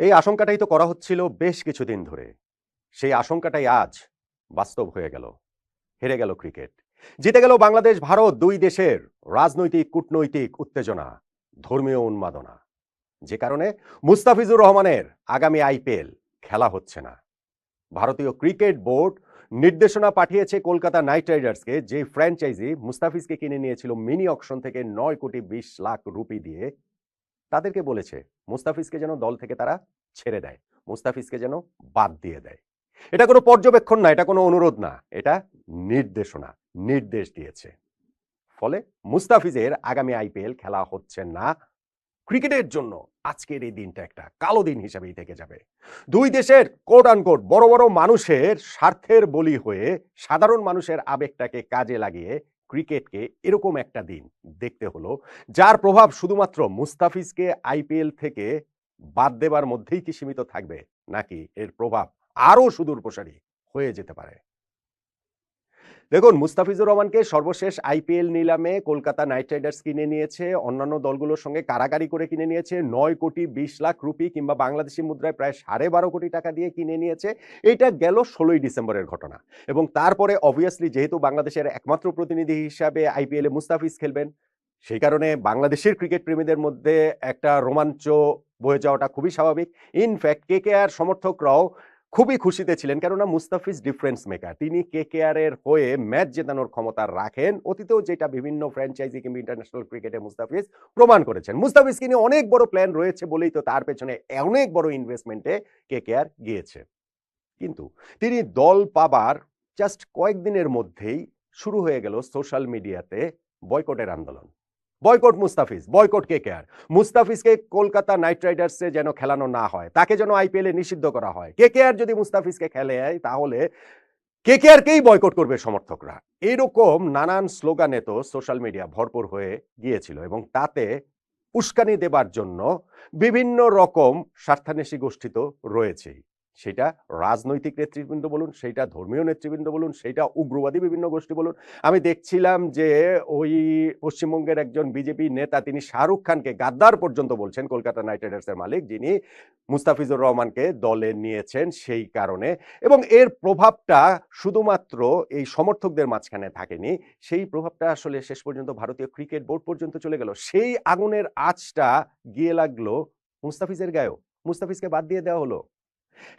এই আশঙ্কাটাই তো করা হচ্ছিল বেশ কিছুদিন ধরে। সেই আশঙ্কাটাই আজ বাস্তব হয়ে গেল। হেরে গেল ক্রিকেট। জিতে গেল বাংলাদেশ ভারত ২ দেশের রাজনৈতিক, কূটনৈতিক উত্তেজনা, ধর্মীয় উন্মাদনা। যে কারণে মুস্তাফিজুর রহমানের আগামী আইপিএল খেলা হচ্ছে না। ভারতীয় ক্রিকেট বোর্ড নির্দেশনা পাঠিয়েছে কলকাতা নাইট রাইডার্সকে, যে ফ্র্যাঞ্চাইজি মুস্তাফিজকে কিনে নিয়েছিল মিনি অকশন থেকে ৯,২০,০০,০০০ রুপি দিয়ে। তাদেরকে বলেছে মুস্তাফিজকে যেন দল থেকে তারা ছেড়ে দেয়, মুস্তাফিজকে যেন বাদ দিয়ে দেয়। এটা কোনো পর্যবেক্ষণ না, এটা কোনো অনুরোধ না, এটা নির্দেশনা, নির্দেশ দিয়েছে। ফলে মুস্তাফিজের আগামী আইপিএল খেলা হচ্ছে না। ক্রিকেটের জন্য আজকের এই দিনটা একটা কালো দিন হিসেবেই থেকে যাবে। দুই দেশের কোট আনকোট বড় বড় মানুষের স্বার্থের বলি হয়ে সাধারণ মানুষের আবেগটাকে কাজে লাগিয়ে ক্রিকেটকে এরকম একটা দিন দেখতে হলো, যার প্রভাব শুধুমাত্র মুস্তাফিজকে আইপিএল থেকে বাদ দেবার মধ্যেই কি সীমিত থাকবে, নাকি এর প্রভাব আরো সুদূর প্রসারী হয়ে যেতে পারে। দেখুন, মুস্তাফিজুর রহমানকে সর্বশেষ আইপিএল নিলামে কলকাতা নাইট রাইডার্স কিনে নিয়েছে, অন্যান্য দলগুলোর সঙ্গে কারাকারি করে কিনে নিয়েছে। ৯,২০,০০,০০০ রুপি কিংবা বাংলাদেশি মুদ্রায় প্রায় ১২.৫ কোটি টাকা দিয়ে কিনে নিয়েছে। এটা গেল ১৬ই ডিসেম্বরের ঘটনা। এবং তারপরে অবভিয়াসলি যেহেতু বাংলাদেশের একমাত্র প্রতিনিধি হিসাবে আইপিএলে মুস্তাফিজ খেলবেন, সেই কারণে বাংলাদেশের ক্রিকেট প্রেমীদের মধ্যে একটা রোমাঞ্চ বয়ে যাওয়াটা খুবই স্বাভাবিক। ইনফ্যাক্ট কেকেআর সমর্থকরাও খুবই খুশিতে ছিলেন, কেননা মুস্তাফিজ ডিফারেন্স মেকার। তিনি কেকেআর এর হয়ে ম্যাচ জেতানোর ক্ষমতা রাখেন, অতীতেও যেটা বিভিন্ন ফ্র্যাঞ্চাইজি কিংবা ইন্টারন্যাশনাল ক্রিকেটে মুস্তাফিজ প্রমাণ করেছেন। মুস্তাফিজকে নিয়ে অনেক বড় প্ল্যান রয়েছে বলেই তো তার পেছনে অনেক বড় ইনভেস্টমেন্টে কেকেআর গিয়েছে। কিন্তু তিনি দল পাবার জাস্ট কয়েকদিনের মধ্যেই শুরু হয়ে গেল সোশ্যাল মিডিয়াতে বয়কটের আন্দোলন। Boycott Mustafiz, boycott KKR. মুস্তাফিজকে কলকাতা নাইট রাইডার্সে যেন খেলানো না হয়, তাকে যেন আইপিএল এ নিষিদ্ধ করা হয়। কেকেআর যদি মুস্তাফিজকে খেলে তাহলে কেকেআরকেই বয়কট করবে সমর্থকরা। এরকম নানান স্লোগানে তো সোশ্যাল মিডিয়া ভরপুর হয়ে গিয়েছিল, এবং তাতে উস্কানি দেবার জন্য বিভিন্ন রকম স্বার্থান্বেষী গোষ্ঠী তো রয়েছেই। সেটা রাজনৈতিক নেতৃবৃন্দ বলুন, সেইটা ধর্মীয় নেতৃবৃন্দ বলুন, সেইটা উগ্রবাদী বিভিন্ন গোষ্ঠী বলুন। আমি দেখছিলাম যে ওই পশ্চিমবঙ্গের একজন বিজেপি নেতা তিনি শাহরুখ খানকে গাদ্দার পর্যন্ত বলছেন, কলকাতা নাইট রাইডার্সের মালিক, যিনি মুস্তাফিজুর রহমানকে দলে নিয়েছেন সেই কারণে। এবং এর প্রভাবটা শুধুমাত্র এই সমর্থকদের মাঝখানে থাকেনি, সেই প্রভাবটা আসলে শেষ পর্যন্ত ভারতীয় ক্রিকেট বোর্ড পর্যন্ত চলে গেল। সেই আগুনের আঁচটা গিয়ে লাগলো মুস্তাফিজের গায়েও। মুস্তাফিজকে বাদ দিয়ে দেওয়া হলো।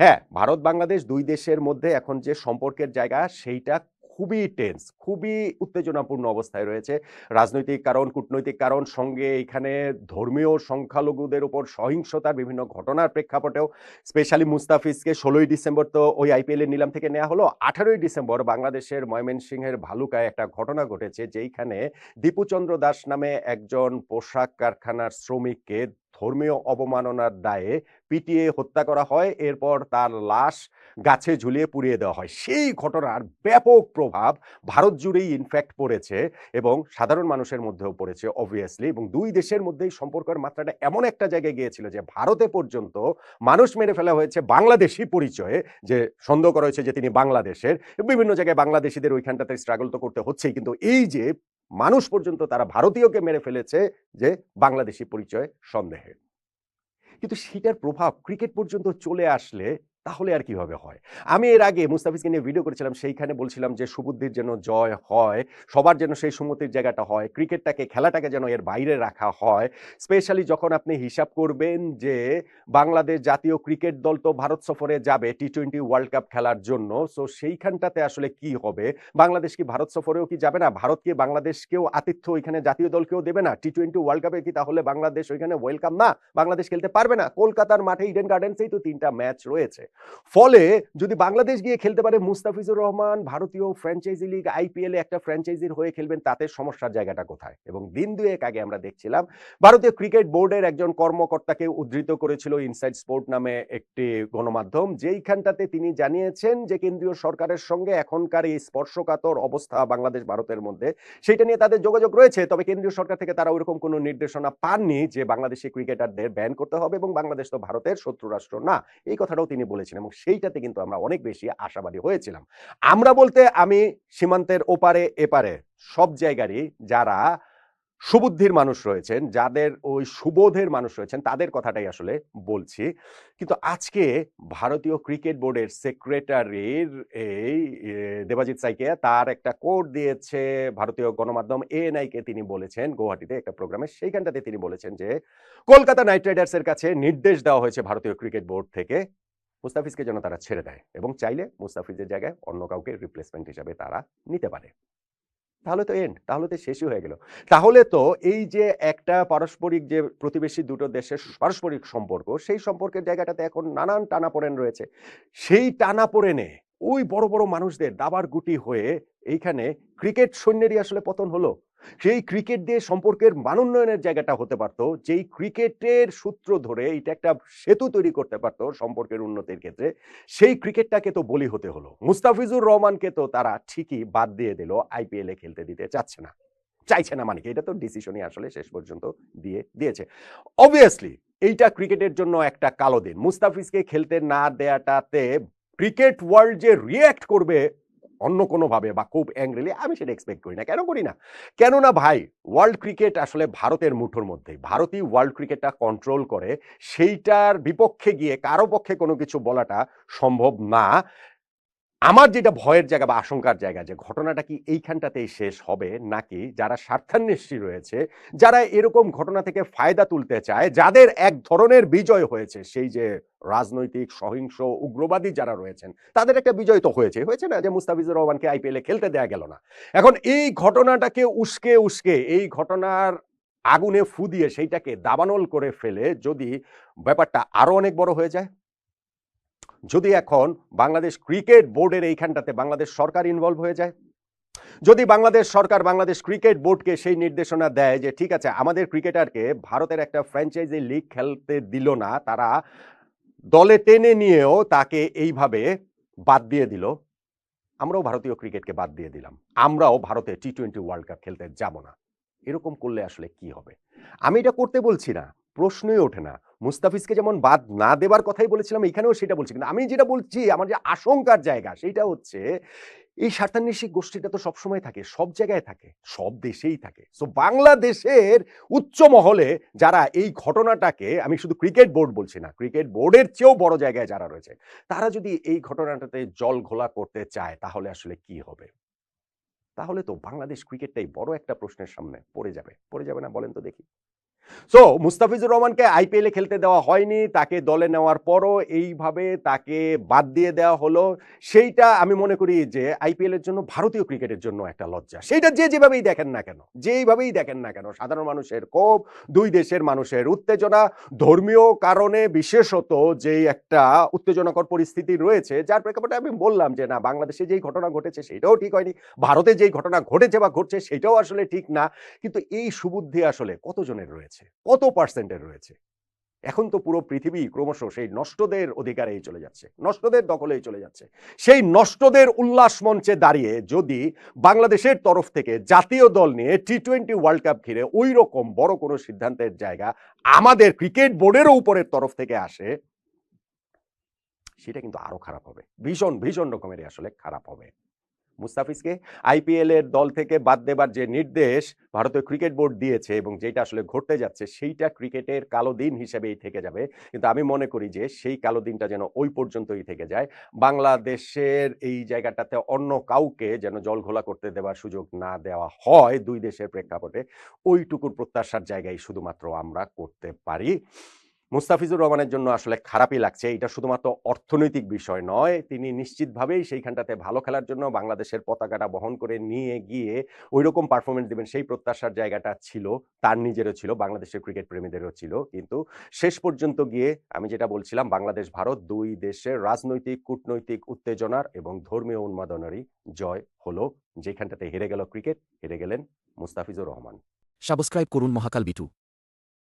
হ্যাঁ, ভারত বাংলাদেশ ২ দেশের মধ্যে এখন যে সম্পর্কের জায়গা সেইটা খুবই টেন্স, খুবই উত্তেজনাপূর্ণ অবস্থায় রয়েছে। রাজনৈতিক কারণ, কূটনৈতিক কারণ, সঙ্গে এখানে ধর্মীয় সংখ্যালঘুদের উপর সহিংসতার বিভিন্ন ঘটনার প্রেক্ষাপটেও স্পেশালি মুস্তাফিজকে ১৬ই ডিসেম্বর তো ওই আইপিএল এর নিলাম থেকে নেওয়া হলো। ১৮ই ডিসেম্বর বাংলাদেশের ময়মনসিংহের ভালুকায় একটা ঘটনা ঘটেছে, যেইখানে দীপুচন্দ্র দাস নামে একজন পোশাক কারখানার শ্রমিককে ধর্মীয় অবমাননার দায়ে পিটিয়ে হত্যা করা হয়। এরপর তার লাশ গাছে ঝুলিয়ে পুড়িয়ে দেওয়া হয়। সেই ঘটনার ব্যাপক প্রভাব ভারত জুড়েই ইনফ্যাক্ট পড়েছে, এবং সাধারণ মানুষের মধ্যেও পড়েছে অবভিয়াসলি। এবং দুই দেশের মধ্যেই সম্পর্কের মাত্রাটা এমন একটা জায়গায় গিয়েছিল যে ভারতে পর্যন্ত মানুষ মেরে ফেলা হয়েছে বাংলাদেশি পরিচয়ে, যে সন্দেহ করা হয়েছে যে তিনি বাংলাদেশের। বিভিন্ন জায়গায় বাংলাদেশিদের ওইখানটাতে স্ট্রাগল তো করতে হচ্ছেই, কিন্তু এই যে মানুষ পর্যন্ত তারা ভারতীয়কে মেরে ফেলেছে যে বাংলাদেশি পরিচয় সন্দেহে। কিন্তু সেটার প্রভাব ক্রিকেট পর্যন্ত চলে আসলে তাহলে আর কিভাবে হয়? আমি এর আগে মুস্তাফিজকে নিয়ে ভিডিও করেছিলাম, সেইখানে বলছিলাম যে সুবুদ্ধির যেন জয় হয়, সবার যেন সেই সুমতির জায়গাটা হয়, ক্রিকেটটাকে, খেলাটাকে যেন এর বাইরে রাখা হয়। স্পেশালি যখন আপনি হিসাব করবেন যে বাংলাদেশ জাতীয় ক্রিকেট দল তো ভারত সফরে যাবে টি-20 ওয়ার্ল্ড কাপ খেলার জন্য। সো সেইখানটাতে আসলে কি হবে? বাংলাদেশ কি ভারত সফরেও কি যাবে না? ভারত কি বাংলাদেশকেও আতিথ্য ওইখানে জাতীয় দলকেও দেবে না? টি-20 ওয়ার্ল্ড কাপে কি তাহলে বাংলাদেশ ওইখানে ওয়েলকাম না? বাংলাদেশ খেলতে পারবে না? কলকাতার মাঠে ইডেন গার্ডেন্সেই তো ৩টা ম্যাচ রয়েছে। ফলে যদি বাংলাদেশ গিয়ে খেলতে পারে, মুস্তাফিজুর রহমান ভারতীয় ফ্র্যাঞ্চাইজি লিগ আইপিএলে একটা ফ্র্যাঞ্চাইজির হয়ে খেলবেন, তাতে সমস্যার জায়গাটা কোথায়? এবং দিন দুয়েক আগে আমরা দেখছিলাম ভারতীয় ক্রিকেট বোর্ডের একজন কর্মকর্তাকে উদ্ধৃত করেছিল ইনসাইড স্পোর্ট নামে একটি গণমাধ্যম, যেইখানটাতে তিনি জানিয়েছেন যে কেন্দ্রীয় সরকারের সঙ্গে এখনকার এই স্পর্শকাতর অবস্থা বাংলাদেশ ভারতের মধ্যে, সেটা নিয়ে তাদের যোগাযোগ রয়েছে। তবে কেন্দ্রীয় সরকার থেকে তারা ওইরকম কোনো নির্দেশনা পাননি যে বাংলাদেশি ক্রিকেটারদের ব্যান করতে হবে, এবং বাংলাদেশ তো ভারতের শত্রু রাষ্ট্র না, এই কথাটাও তিনি বলেছেন। এবং সেইটাতে কিন্তু আমরা অনেক বেশি আশাবাদী হয়েছিলাম। আমরা বলতে আমি সীমান্তের ওপারে এপারে সব জায়গারই যারা সুবুদ্ধির মানুষ রয়েছেন, যাদের ওই সুবোধের মানুষ রয়েছেন, তাদের কথাটাই আসলে বলছি। কিন্তু আজকে ভারতীয় ক্রিকেট বোর্ডের সেক্রেটারির এই দেবাজিৎ সাইকিয়া তার একটা কোট দিয়েছে ভারতীয় গণমাধ্যম এএনআই-কে। তিনি বলেছেন গুয়াহাটিতে একটা প্রোগ্রামে, সেইখানটাতে তিনি বলেছেন যে কলকাতা নাইট রাইডার্সের কাছে নির্দেশ দেওয়া হয়েছে ভারতীয় ক্রিকেট বোর্ড থেকে মুস্তাফিজকে যেন তারা ছেড়ে দেয় এবং চাইলে মুস্তাফিজের জায়গায় অন্য কাউকে রিপ্লেসমেন্ট হিসাবে তারা নিতে পারে। তাহলে তো এন্ড, তাহলে তো শেষই হয়ে গেল। তাহলে তো এই যে একটা পারস্পরিক যে প্রতিবেশী দুটো দেশের পারস্পরিক সম্পর্ক, সেই সম্পর্কের জায়গাটাতে এখন নানান টানাপোড়েন রয়েছে। সেই টানাপোড়েনে ওই বড়, বড় মানুষদের দাবার গুটি হয়ে এইখানে ক্রিকেট সৈন্যেরই আসলে পতন হলো। সেই ক্রিকেট দিয়ে সম্পর্কের মানোন্নয়নের জায়গাটা হতে পারত, যেই ক্রিকেটের সূত্র ধরে এটা একটা সেতু তৈরি করতে পারত সম্পর্কের উন্নতির ক্ষেত্রে, সেই ক্রিকেটটাকে তো বলি হতে হলো। মুস্তাফিজুর রহমানকে তো তারা ঠিকই বাদ দিয়ে দিল, আইপিএল এ খেলতে দিতে চাচ্ছে না। চাইছে না মানে কি? এটা তো ডিসিশনই আসলে শেষ পর্যন্ত দিয়েছে। অবভিয়াসলি এইটা ক্রিকেটের জন্য একটা কালো দিন। মুস্তাফিজকে খেলতে না দেয়াটাতে ক্রিকেট ওয়ার্ল্ড যে রিঅ্যাক্ট করবে অন্য কোনোভাবে বা খুব অ্যাংরিলি, আমি সেটা এক্সপেক্ট করি না। কেন করি না? কেননা ভাই, ওয়ার্ল্ড ক্রিকেট আসলে ভারতের মুঠোর মধ্যেই। ভারতই ওয়ার্ল্ড ক্রিকেটটা কন্ট্রোল করে। সেইটার বিপক্ষে গিয়ে কারো পক্ষে কোনো কিছু বলাটা সম্ভব না। আমার যেটা ভয়ের জায়গা বা আশঙ্কার জায়গা, যে ঘটনাটা কি এইখানটাতেই শেষ হবে, নাকি যারা স্বার্থান্বেষী রয়েছে, যারা এরকম ঘটনা থেকে ফায়দা তুলতে চায়, যাদের এক ধরনের বিজয় হয়েছে, সেই যে রাজনৈতিক সহিংস উগ্রবাদী যারা রয়েছেন, তাদের একটা বিজয় তো হয়েছে না, যে মুস্তাফিজুর রহমানকে আইপিএল এ খেলতে দেয়া গেল না। এখন এই ঘটনাটাকে উস্কে এই ঘটনার আগুনে ফু দিয়ে সেইটাকে দাবানল করে ফেলে যদি ব্যাপারটা আরো অনেক বড় হয়ে যায়, যদি এখন বাংলাদেশ ক্রিকেট বোর্ডের এইখানটাতে বাংলাদেশ সরকার ইনভলভ হয়ে যায়, যদি বাংলাদেশ সরকার বাংলাদেশ ক্রিকেট বোর্ডকে সেই নির্দেশনা দেয় যে ঠিক আছে, আমাদের ক্রিকেটারকে ভারতের একটা ফ্র্যাঞ্চাইজি লিগ খেলতে দিল না, তারা দলে টেনে নিয়েও তাকে এইভাবে বাদ দিয়ে দিল, আমরাও ভারতীয় ক্রিকেটকে বাদ দিয়ে দিলাম, আমরাও ভারতে টি-20 ওয়ার্ল্ড কাপ খেলতে যাব না, এরকম করলে আসলে কি হবে? আমি এটা করতে বলছি না, প্রশ্নই ওঠে না। মুস্তাফিজকে যেমন বাদ না দেবার কথাই বলেছিলাম, এখানেও সেটা বলছি। কিন্তু আমি যেটা বলছি, আমার যে আশঙ্কার জায়গা, সেইটা হচ্ছে এই স্বার্থান্বেষী গোষ্ঠীটা তো সবসময় থাকে, সব জায়গায় থাকে, সব দেশেই থাকে। সো বাংলাদেশের উচ্চ মহলে যারা এই ঘটনাটাকে, আমি শুধু ক্রিকেট বোর্ড বলছি না, ক্রিকেট বোর্ডের চেয়েও বড় জায়গায় যারা রয়েছে, তারা যদি এই ঘটনাটাতে জল ঘোলা করতে চায়, তাহলে আসলে কি হবে? তাহলে তো বাংলাদেশ ক্রিকেটটাই বড় একটা প্রশ্নের সামনে পড়ে যাবে না বলেন তো দেখি? সো মুস্তাফিজুর রহমানকে আইপিএল এ খেলতে দেওয়া হয়নি, তাকে দলে নেওয়ার পরও এইভাবে তাকে বাদ দিয়ে দেওয়া হলো, সেইটা আমি মনে করি যে আইপিএল এর জন্য, ভারতীয় ক্রিকেটের জন্য একটা লজ্জা। সেইটা যেভাবেই দেখেন না কেন, সাধারণ মানুষের ক্ষোভ, দুই দেশের মানুষের উত্তেজনা, ধর্মীয় কারণে বিশেষত যেই একটা উত্তেজনাকর পরিস্থিতি রয়েছে, যার প্রেক্ষাপটে আমি বললাম যে না, বাংলাদেশে যেই ঘটনা ঘটেছে সেটাও ঠিক হয়নি, ভারতে যেই ঘটনা ঘটেছে বা ঘটছে সেটাও আসলে ঠিক না। কিন্তু এই সুবুদ্ধি আসলে কতজনের রয়েছে, কত পার্সেন্টের রয়েছে? এখন তো পুরো পৃথিবী ক্রমশ সেই নষ্টদের অধিকারেই চলে যাচ্ছে, নষ্টদের দখলেই চলে যাচ্ছে। সেই নষ্টদের উল্লাস মঞ্চে দাঁড়িয়ে যদি বাংলাদেশের তরফ থেকে জাতীয় দল নিয়ে টি-20 ওয়ার্ল্ড কাপ ঘিরে ওই রকম বড় কোনো সিদ্ধান্তের জায়গা আমাদের ক্রিকেট বোর্ডেরও উপরের তরফ থেকে আসে, সেটা কিন্তু আরো খারাপ হবে, ভীষণ রকমেরই আসলে খারাপ হবে। মুস্তাফিজকে আইপিএল এর দল থেকে বাদ দেবার যে নির্দেশ ভারতীয় ক্রিকেট বোর্ড দিয়েছে এবং যেটা আসলে ঘটতে যাচ্ছে, সেইটা ক্রিকেটের কালো দিন হিসেবেই থেকে যাবে। কিন্তু আমি মনে করি যে সেই কালো দিনটা যেন ওই পর্যন্তই থেকে যায়, বাংলাদেশের এই জায়গাটাতে অন্য কাউকে যেন জলঘোলা করতে দেওয়ার সুযোগ না দেওয়া হয় দুই দেশের প্রেক্ষাপটে, ওইটুকুর প্রত্যাশার জায়গায় শুধুমাত্র আমরা করতে পারি। মুস্তাফিজুর রহমানের জন্য আসলে খারাপই লাগছে। এটা শুধুমাত্র অর্থনৈতিক বিষয় নয়। তিনি নিশ্চিতভাবেই সেইখানটাতে ভালো খেলার জন্য বাংলাদেশের পতাকাটা বহন করে নিয়ে গিয়ে ঐরকম পারফরম্যান্স দিবেন, সেই প্রত্যাশার জায়গাটা ছিল। তার নিজেরও ছিল, বাংলাদেশের ক্রিকেট প্রেমীদেরও ছিল। কিন্তু শেষ পর্যন্ত গিয়ে আমি যেটা বলছিলাম, বাংলাদেশ ভারত দুই দেশের রাজনৈতিক, কূটনৈতিক উত্তেজনার এবং ধর্মীয় উন্মাদনারই জয় হলো। যেখানটাতে হেরে গেল ক্রিকেট, হেরে গেলেন মুস্তাফিজুর রহমান। সাবস্ক্রাইব করুন মহাকাল বিটু।